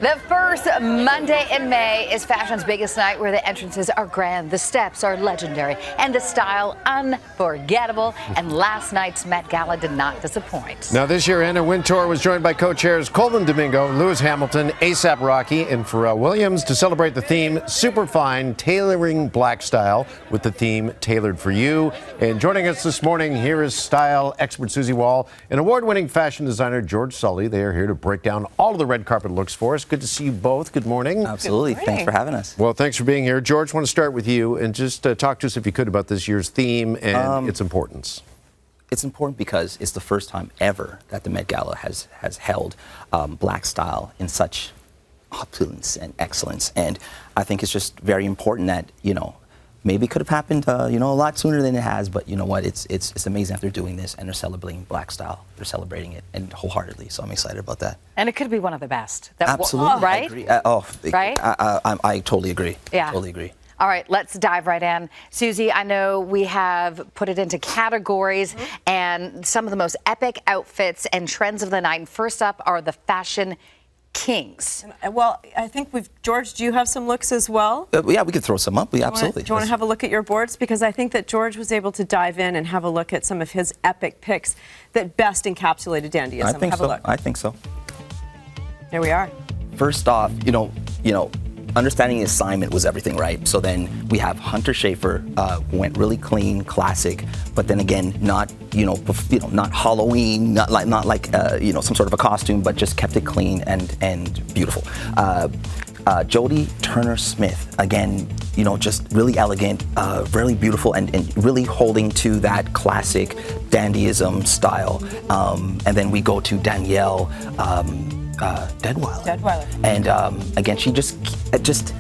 The first Monday in May is fashion's biggest night, where the entrances are grand, the steps are legendary, and the style unforgettable. And last night's Met Gala did not disappoint. Now this year, Anna Wintour was joined by co-chairs Coleman Domingo, Lewis Hamilton, A$AP Rocky, and Pharrell Williams to celebrate the theme Superfine, Tailoring Black Style, with the theme Tailored for You. And joining us this morning, here is style expert Susie Wall and award-winning fashion designer George Sully. They are here to break down all of the red carpet looks for us. Good to see you both. Good morning. Absolutely. Thanks for having us. Well, thanks for being here. George, I want to start with you and just talk to us, if you could, about this year's theme and its importance. It's important because it's the first time ever that the Met Gala has held black style in such opulence and excellence. And I think it's just very important that, maybe it could have happened, a lot sooner than it has, but you know what? It's amazing that they're doing this and they're celebrating black style. They're celebrating it and wholeheartedly, so I'm excited about that. And it could be one of the best. Absolutely. Right? I agree. Right? I totally agree. Yeah. Totally agree. All right, let's dive right in. Susie, I know we have put it into categories and some of the most epic outfits and trends of the night. And first up are the fashion kings. Well, I think George, do you have some looks as well? Yeah, we could throw some up. Absolutely. Do you want to have a look at your boards? Because I think that George was able to dive in and have a look at some of his epic picks that best encapsulated dandyism. I think have so. a look. I think so. There we are. First off, understanding the assignment was everything, right? So then we have Hunter Schafer, who went really clean, classic, but then again, not not Halloween, not like some sort of a costume, but just kept it clean and beautiful. Jodie Turner-Smith, again, just really elegant, really beautiful, and really holding to that classic dandyism style. And then we go to Danielle Deadweiler. And again, she just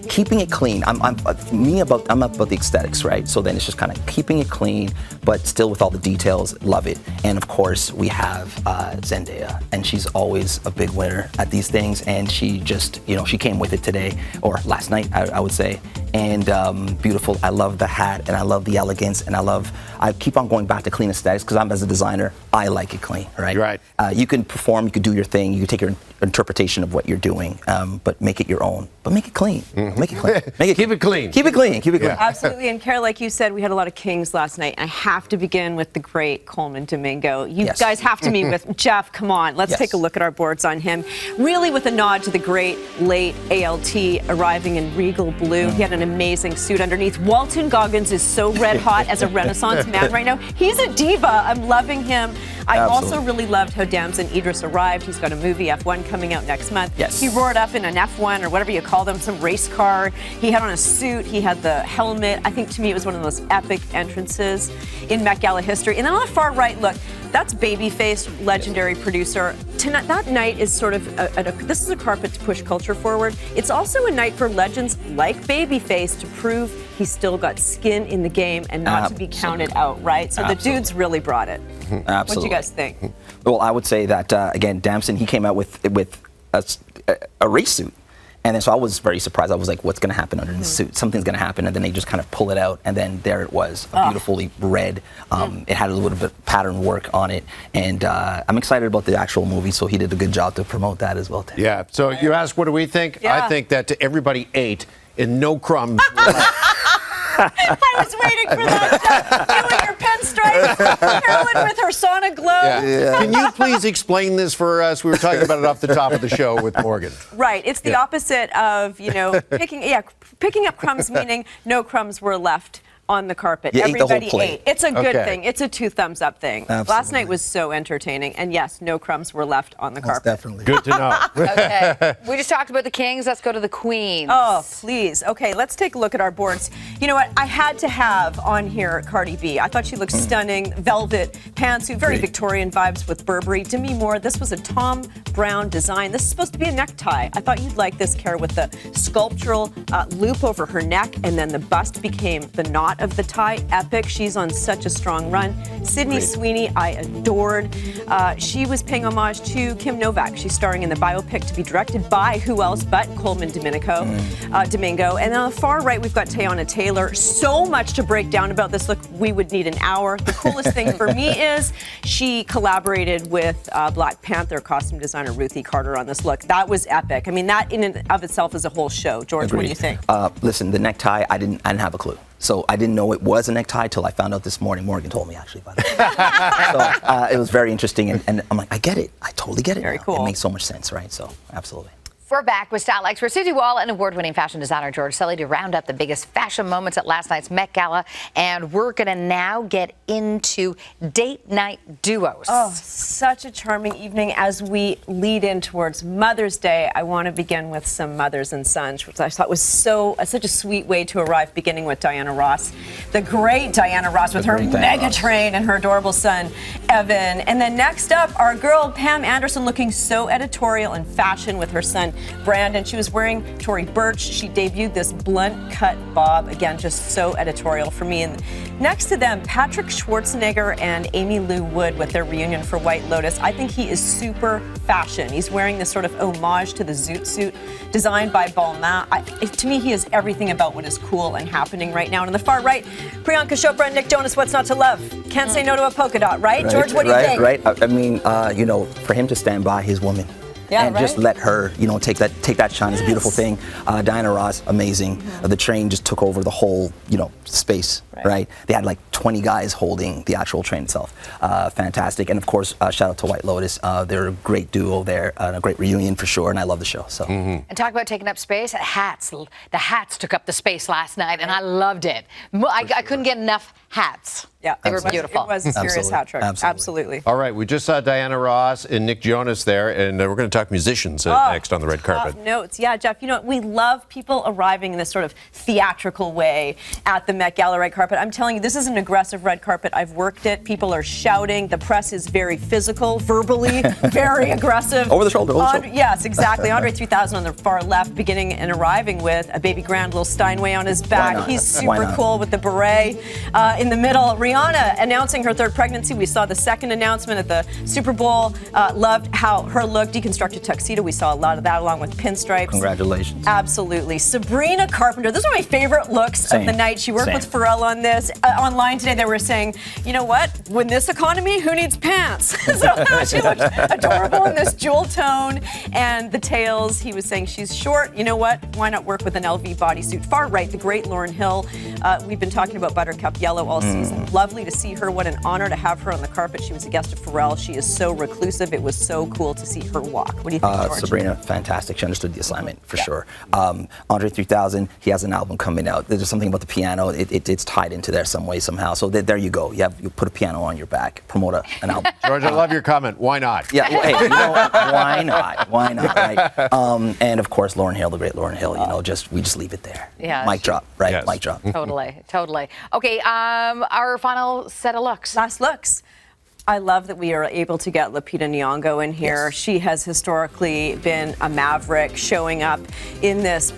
keeping it clean. I'm about the aesthetics, right? So then it's just kind of keeping it clean, but still with all the details. Love it. And of course, we have Zendaya, and she's always a big winner at these things. And she just, she came with it today, or last night, I would say. And beautiful. I love the hat, and I love the elegance, and I keep on going back to clean aesthetics because as a designer, I like it clean, right? Right. You can perform, you can do your thing, you can take your interpretation of what you're doing, but make it your own. But make it clean. Make it clean. Keep it clean. Keep it clean. Keep it clean. Yeah. Absolutely. And Kara, like you said, we had a lot of kings last night. I have to begin with the great Coleman Domingo. You guys have to meet with Jeff. Come on, let's take a look at our boards on him. Really with a nod to the great late ALT arriving in regal blue. He had an amazing suit underneath. Walton Goggins is so red hot as a Renaissance man right now. He's a diva. I'm loving him. I also really loved how Damson Idris arrived. He's got a movie, F1, coming out next month. Yes. He roared up in an F1 or whatever you call them, some race car. He had on a suit. He had the helmet. I think to me it was one of the most epic entrances in Met Gala history. And then on the far right, look, that's Babyface, legendary producer. Tonight, that night is sort of this is a carpet to push culture forward. It's also a night for legends like Babyface to prove he's still got skin in the game and not to be counted out, right? So the dudes really brought it. Absolutely. What do you guys think? Well, I would say that again, Damson, he came out with a race suit. And then so I was very surprised. I was like, what's going to happen under the suit? Something's going to happen. And then they just kind of pull it out. And then there it was, beautifully red. It had a little bit of pattern work on it. And I'm excited about the actual movie. So he did a good job to promote that as well, too. Yeah. So you ask, what do we think? Yeah. I think that everybody ate and no crumbs. I was waiting for that. You and your pinstripes. Carolyn with her sauna glow. Yeah. Can you please explain this for us? We were talking about it off the top of the show with Morgan. Right. It's the opposite of, picking up crumbs, meaning no crumbs were left on the carpet. You Everybody ate the whole plate. It's a good thing. It's a 2 thumbs up thing. Absolutely. Last night was so entertaining. And yes, no crumbs were left on the carpet. Definitely. Good to know. Okay. We just talked about the kings. Let's go to the queens. Oh, please. Okay, let's take a look at our boards. You know what? I had to have on here Cardi B. I thought she looked stunning. Velvet pantsuit, very Victorian vibes with Burberry. Demi Moore, this was a Tom Brown design. This is supposed to be a necktie. I thought you'd like this, Cara, with the sculptural loop over her neck, and then the bust became the knot lot of the tie. Epic. She's on such a strong run. Sydney Sweeney, I adored. She was paying homage to Kim Novak. She's starring in the biopic to be directed by who else but Coleman Domingo. And on the far right, we've got Teyana Taylor. So much to break down about this look. We would need an hour. The coolest thing for me is she collaborated with Black Panther costume designer Ruthie Carter on this look. That was epic. I mean, that in and of itself is a whole show. George, Agreed. what do you think? Listen, the necktie, I didn't have a clue. So I didn't know it was a necktie till I found out this morning. Morgan told me, actually, by the way. So it was very interesting, and I'm like, I get it. I totally get it. Very now. cool. It makes so much sense, right? So absolutely. We're back with style expert Susie Wall and award-winning fashion designer George Sully to round up the biggest fashion moments at last night's Met Gala. And we're going to now get into date night duos. Oh, such a charming evening as we lead in towards Mother's Day. I want to begin with some mothers and sons, which I thought was such a sweet way to arrive, beginning with Diana Ross. The great Diana Ross with her mega train and her adorable son, Evan. And then next up, our girl Pam Anderson, looking so editorial in fashion with her son, Brandon. She was wearing Tory Burch. She debuted this blunt cut bob. Again, just so editorial for me. And next to them, Patrick Schwarzenegger and Amy Lou Wood with their reunion for White Lotus. I think he is super fashion. He's wearing this sort of homage to the zoot suit designed by Balmain. To me, he is everything about what is cool and happening right now. And on the far right, Priyanka Chopra and Nick Jonas, what's not to love? Can't say no to a polka dot, right? George, what do you think? Right. I mean, for him to stand by his woman. Yeah, and just let her, take that shine is a beautiful thing. Diana Ross, amazing. The train just took over the whole, space, right? They had like 20 guys holding the actual train itself. Fantastic. And of course, shout out to White Lotus. They're a great duo there, and a great reunion for sure, and I love the show. So. And talk about taking up space, hats. The hats took up the space last night, and I loved it. I couldn't get enough hats. Yeah, they were beautiful. It was a serious hat trick. Absolutely. All right, we just saw Diana Ross and Nick Jonas there, and we're going to talk musicians next on the red carpet. Notes. Yeah, Jeff, we love people arriving in this sort of theatrical way at the Met Gala red carpet. I'm telling you, this is an aggressive red carpet. I've worked it. People are shouting. The press is very physical, verbally, very aggressive. Over the shoulder. Yes, exactly. Andre 3000 on the far left, beginning and arriving with a baby grand little Steinway on his back. He's super cool with the beret. In the middle, Rihanna announcing her third pregnancy. We saw the second announcement at the Super Bowl. Loved how her look, deconstructed tuxedo. We saw a lot of that along with pinstripes. Congratulations. Absolutely. Sabrina Carpenter. This is one of my favorite looks of the night. She worked with Pharrell on this. Online today they were saying, you know what? When this economy, who needs pants? So she looked adorable in this jewel tone. And the tails, he was saying she's short. You know what? Why not work with an LV bodysuit? Far right, the great Lauryn Hill. We've been talking about Buttercup Yellow all season. Lovely to see her. What an honor to have her on the carpet. She was a guest of Pharrell. She is so reclusive. It was so cool to see her walk. What do you think, George? Sabrina, fantastic. She understood the assignment for sure. Andre 3000, he has an album coming out. There's something about the piano. It's tied into there some way, somehow. So there you go. You put a piano on your back, promote an album. George, I love your comment. Why not? Yeah, well, hey, why not? Why not, right? And of course, Lauryn Hill, the great Lauryn Hill, we just leave it there. Yeah. Mic drop, right? Yes. Mic drop. Totally. Okay, our final set of looks. Last looks. I love that we are able to get Lupita Nyong'o in here. Yes. She has historically been a maverick, showing up in this,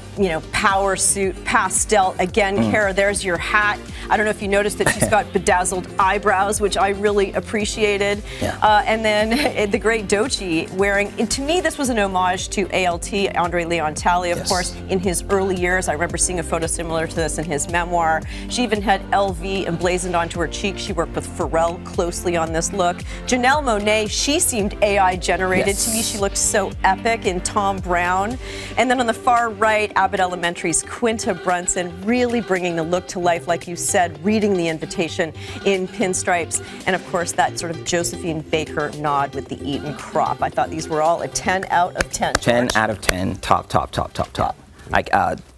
power suit, pastel. Again, Kara, there's your hat. I don't know if you noticed that she's got bedazzled eyebrows, which I really appreciated. Yeah. And then the great Doechii wearing, and to me, this was an homage to ALT, Andre Leon Talley, of course, in his early years. I remember seeing a photo similar to this in his memoir. She even had LV emblazoned onto her cheek. She worked with Pharrell closely on this look. Janelle Monáe, she seemed AI generated. Yes. To me, she looked so epic in Tom Brown. And then on the far right, Abbott Elementary's Quinta Brunson, really bringing the look to life, like you said, reading the invitation in pinstripes. And of course, that sort of Josephine Baker nod with the Eton crop. I thought these were all a 10 out of 10. 10 out of 10, top.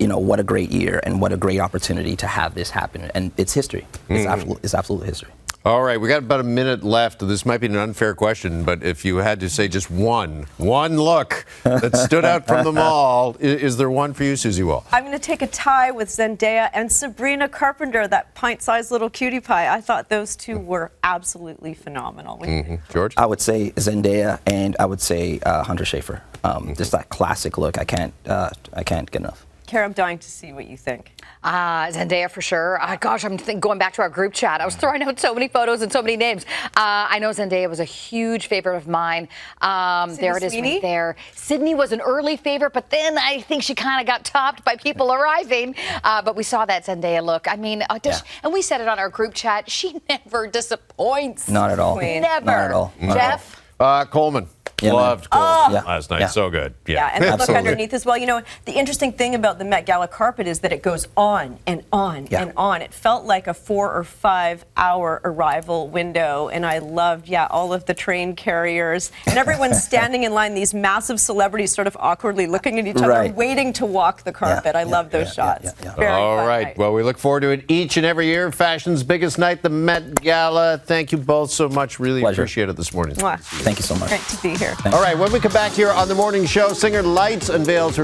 What a great year and what a great opportunity to have this happen. And it's history. It's absolute history. All right, we got about a minute left. This might be an unfair question, but if you had to say just one look that stood out from them all, is there one for you, Susie Wall? I'm going to take a tie with Zendaya and Sabrina Carpenter, that pint-sized little cutie pie. I thought those two were absolutely phenomenal. What do you think, George? I would say Zendaya, and I would say Hunter Schafer. Just that classic look. I can't get enough. Kara, I'm dying to see what you think. Zendaya for sure. Gosh, I'm going back to our group chat. I was throwing out so many photos and so many names. I know Zendaya was a huge favorite of mine. There it is right there. Sydney was an early favorite, but then I think she kind of got topped by people arriving. But we saw that Zendaya look. I mean, and we said it on our group chat. She never disappoints. Not at all. Never. Not at all. Jeff? Coleman. Yeah, Loved Coleman Oh. last night. Yeah. So good. Yeah, and the look Absolutely. underneath as well. You know, the interesting thing about the Met Gala carpet is that it goes on and on and on. It felt like a 4 or 5 hour arrival window, and I loved, all of the train carriers and everyone standing in line. These massive celebrities sort of awkwardly looking at each other, waiting to walk the carpet. I love those shots. Very All fun right. night. Well, we look forward to it each and every year. Fashion's biggest night, the Met Gala. Thank you both so much. Really appreciate it this morning. Mwah. Thank you so much. Great to be here. All right. When we come back here on the morning show, singer Lights unveils her